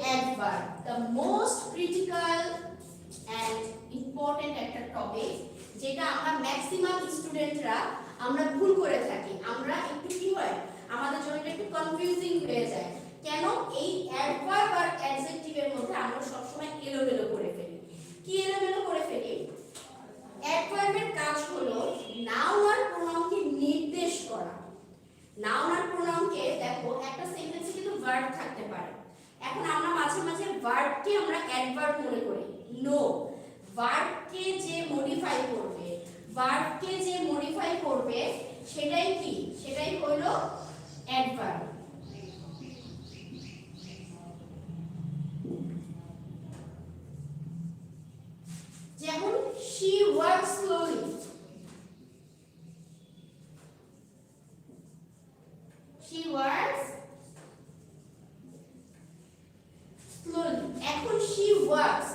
Adverb, the most critical and important একটা topic, যেটা আমরা ম্যাক্সিমাম স্টুডেন্টরা আমরা ভুল করে থাকি। আমরা একটু কি হয়, আমাদের জন্য একটু কনফিউজিং হয়ে যায়। কেন? এই অ্যাডভার্ব আর অ্যাডজেক্টিভের মধ্যে আমরা সবসময় এলোমেলো করে ফেলি। কি এলোমেলো করে ফেলি? অ্যাডভার্বের কাজ হলো নাউন আর প্রোনাউনকে নির্দেশ করা। নাউন আর প্রোনাউনকে দেখো, একটা সেন্টেন্সে কিন্তু ভার্ব থাকতে পারে। এখন আমরা মাঝে মাঝে ভার্বকে আমরা অ্যাডভার্ব মনে করি। নো, ভার্বকে যে মডিফাই করবে, ভার্বকে যে মডিফাই করবে সেটাই কি? সেটাই হলো অ্যাডভার্ব। যেমন she works slowly, she works slowly। এখন she works